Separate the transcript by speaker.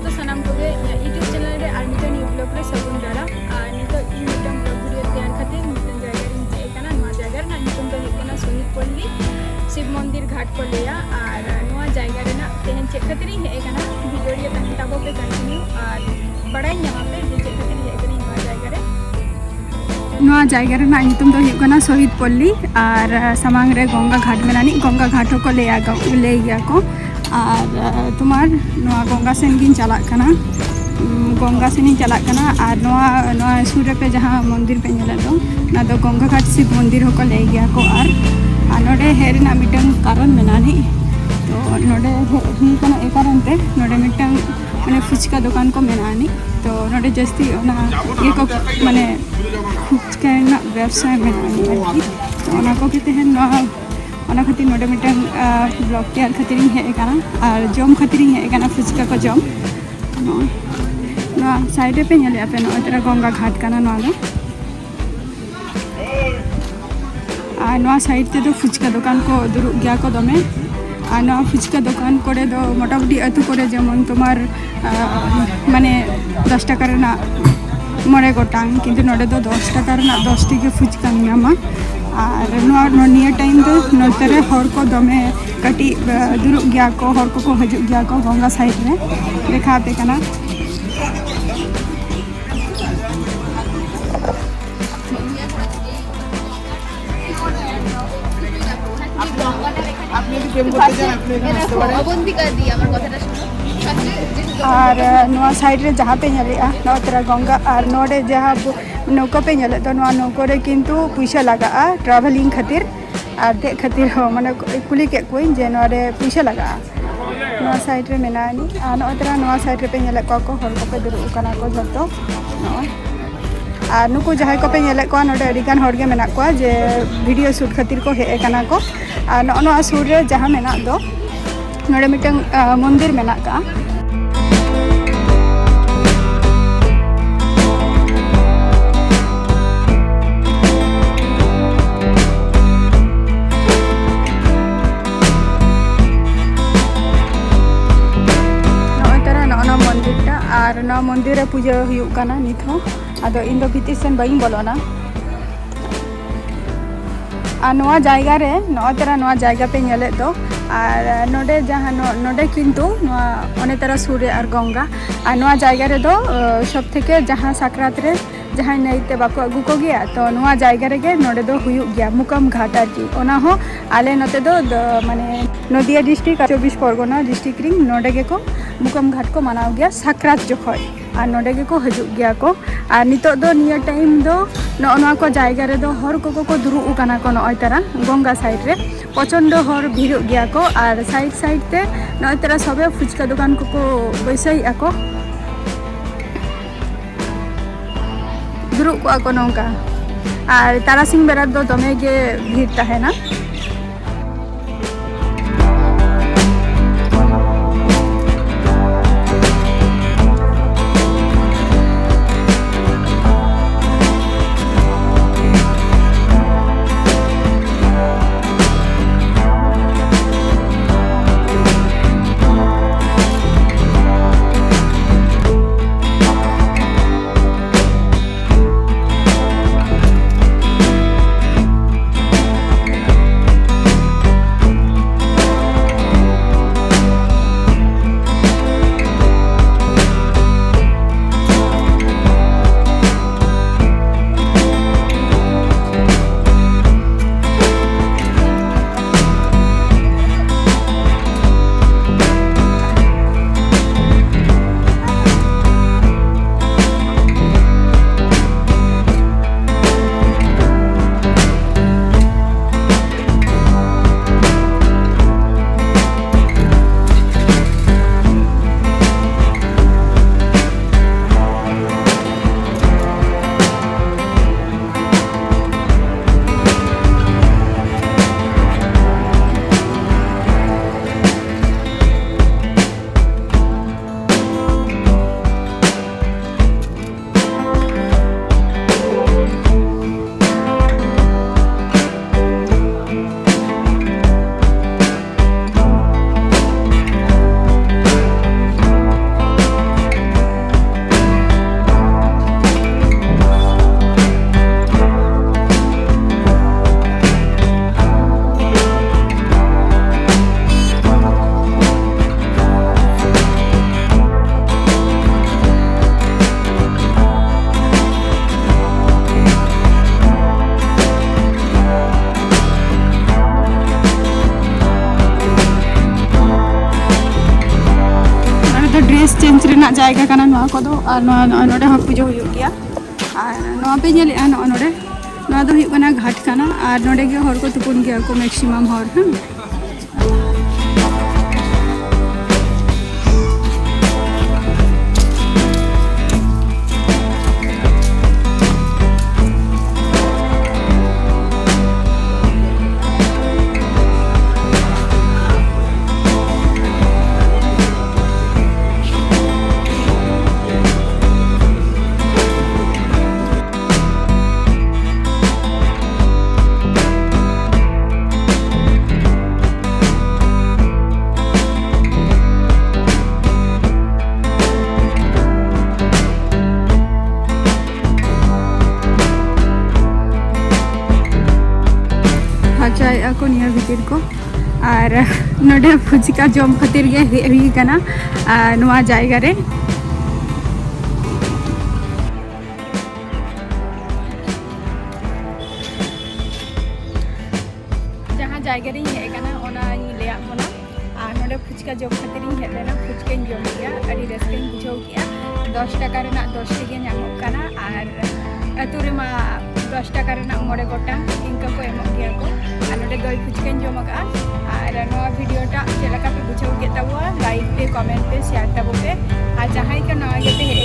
Speaker 1: ᱡᱚᱛᱚ ᱥᱟᱱᱟᱢ ᱠᱚᱜᱮ ᱤᱧᱟᱹᱜ ᱤᱭᱩᱴᱩᱵ ᱪᱮᱱᱮᱞ ᱨᱮ ᱟᱨ ᱢᱤᱫᱴᱟᱝ ᱱᱤᱭᱩ ᱵᱞᱚᱜ ᱨᱮ ᱥᱟᱹᱜᱩᱱ ᱫᱟᱨᱟᱢ। ᱟᱨ ᱱᱤᱛᱚᱜ ᱤᱧ ᱢᱤᱫᱴᱟᱝ ᱵᱞᱚᱜ ᱵᱷᱤᱰᱤᱭᱳ ᱛᱮᱭᱟᱨ ᱠᱷᱟᱹᱛᱤᱨ ᱢᱤᱫᱴᱟᱝ ᱡᱟᱭᱜᱟ ᱨᱤᱧ ᱦᱮᱡ ᱟᱠᱟᱱᱟ। ᱱᱚᱣᱟ ᱡᱟᱭᱜᱟ ᱨᱮᱱᱟᱜ ᱧᱩᱛᱩᱢ ᱫᱚ ᱦᱩᱭᱩᱜ ᱠᱟᱱᱟ ᱥᱚᱦᱤᱫ ᱯᱚᱞᱞᱤ ᱥᱤᱵ ᱢᱚᱱᱫᱤᱨ ᱜᱷᱟᱴ ᱠᱚ ᱞᱟᱹᱭᱟ। ᱟᱨ ᱱᱚᱣᱟ ᱡᱟᱭᱜᱟ ᱨᱮᱱᱟᱜ ᱛᱮᱦᱮᱧ ᱪᱮᱫ ᱠᱷᱟᱹᱛᱤᱨ ᱤᱧ ᱦᱮᱡ ᱟᱠᱟᱱᱟ ᱵᱷᱤᱰᱤᱭᱳ ᱨᱮ ᱛᱟᱵᱚ ᱯᱮ ᱠᱚᱱᱴᱤᱱᱤᱭᱩ ᱟᱨ ᱵᱟᱲᱟᱭ ᱧᱟᱢᱟᱯᱮ ᱡᱮ ᱪᱮᱫ ᱠᱷᱟᱹᱛᱤᱨ ᱤᱧ ᱦᱮᱡ ᱟᱠᱟᱱᱟ ᱱᱚᱣᱟ ᱡᱟᱭᱜᱟ ᱨᱮ। नवा जगह ᱧᱩᱛᱩᱢ ᱫᱚ ᱦᱩᱭᱩᱜ ᱠᱟᱱᱟ ᱥᱚᱦᱤᱫ ᱯᱚᱞᱞᱤ ᱟᱨ ᱥᱟᱢᱟᱝ ᱨᱮ ᱜᱚᱝᱜᱟ ᱜᱷाᱴ ᱢᱮᱱᱟᱜ ᱜᱚᱝᱜᱟ ᱜᱷाᱴ ᱦᱚᱸᱠᱚ ᱞᱟᱹᱭ ᱜᱮᱭᱟ ᱠᱚ। ᱟᱨ ᱛᱳᱢᱟᱨ ᱱᱚᱣᱟ ᱜᱚᱝᱜᱟ ᱥᱮᱱ ᱜᱤᱧ ᱪᱟᱞᱟᱜ ᱠᱟᱱᱟ गंगा सेन चलना और सुर पे जहाँ मंदिर पे ना दो गंगा घाट शिव मंदिर होको लै गया को और नोडे हेरना मिटन कारण मेनानी तो नोडे हेना ए कारण ते नोडे मिटन माने फुचका दुकान को मेनानी तो नोडे जस्ती ओना ये को माने फुचका ना व्यवसाय मेनानी आरकी तो ओना को के तेहन ओना खातिर नोडे मिटन ब्लॉग तैयार खातिर हे काना और जम खातिर हे काना फुचका को जम साइड पे पे तेरा गंगा घाट का साइड ते फुचका दुकान को दुरुब गया को दमे और फुचका दुकान को मोटामुटी अतु को जेमन तुम्हार माने 10 टाका मोड़े गोटांग किंतु नोडे 10 टाका 10 टी के फुचका नामा और नियर टाइम तो नोतरे हर को दमे कटी दुरुब गया को हर को हजू गया को गंगा साइड में देखा पे कना और नवा साइड रे जहाँ पे नलेगा तेरा गंगा और नोडे जहाँ नौका पे नले तो नौको रे किंतु पैसा लगा ट्रैवलिंग खातिर और दे खातिर माने कुली के कोई जे नोडे पैसा लगा नवा साइड रे मेनानी और तेरा नवा साइड रे पे नले को हर को पे दुरुब कना को जतो और नुकु जहाँ को पे नले को नोडे अडिगान हर गे मेना को जे वीडियो शूट खातिर को हे कना को और नवा सुर रे जहाँ मेना दो नोडे मिटन मंदिर मेना का और ना मंदिर रे पूजा हुयुग काना नित हो आदो इन दो भीतर सेन बाइं बोलोना और नवा जायगा रे तेरा नवा जायगा पे नले दो और नोडे जहाँ नोडे किंतु अने तेरा सूर्य और गंगा और नवा जायगा रे दो सब थेके जहाँ साकरात रे जहाँ नईते बाको अगू को गया तो नवा जायगा रे गे नोडे दो हुयुग गया मुकम घाट आरकी ओना हो आले नते दो माने नदिया डिस्ट्रिक्ट 24 परगना डिस्ट्रिक्ट रिंग नोडे गे को मुकम घाट को मनाव गया साकरात जोखय और नोडे गे को हजू गया को और नितो दो नियर टाइम दो नवा को जायगा रे दो हर को दुरुब काना को नय तेरा गंगा साइड रे प्रचंड हर भीड़ गया को और साइड साइड ते नय तेरा सबे फुचका दुकान को बैसाई आको दुरुब को नौका और तारासिंग बेरा दो दमे गे भीड़ तहेना एक्सचेंज रेना जायगा काना नोआ कोदो आर नोआ नोडे हा पुजो हुयुग गया आर नोआ पे नेले नोआ नोडे नोआ दो हुयुग काना घाट काना आर नोडे गे हर को तुपुन गया को मैक्सिमम हर हाँ चाय को निया भितर को और नोडे फुचका जम खातिर गे हुई कना नोआ जायगा रे जहाँ जायगा रे हे कना ओना लेया मोना और नोडे फुचका जम खातिर हे लेना फुचका जम गया अड़ी रस्के बुझाव किया 10 टाका रेना 10 टी गे नामक कना और अतुरे मा 10 टाका रेना मोड़े गोटा इनका को एमक गया को नोडे दई फुचकान जमका और नोआ वीडियोटा चेलका पे बुझाव के तबुआ लाइक पे कमेंट पे शेयर तबो पे और जहां के नोआ गेते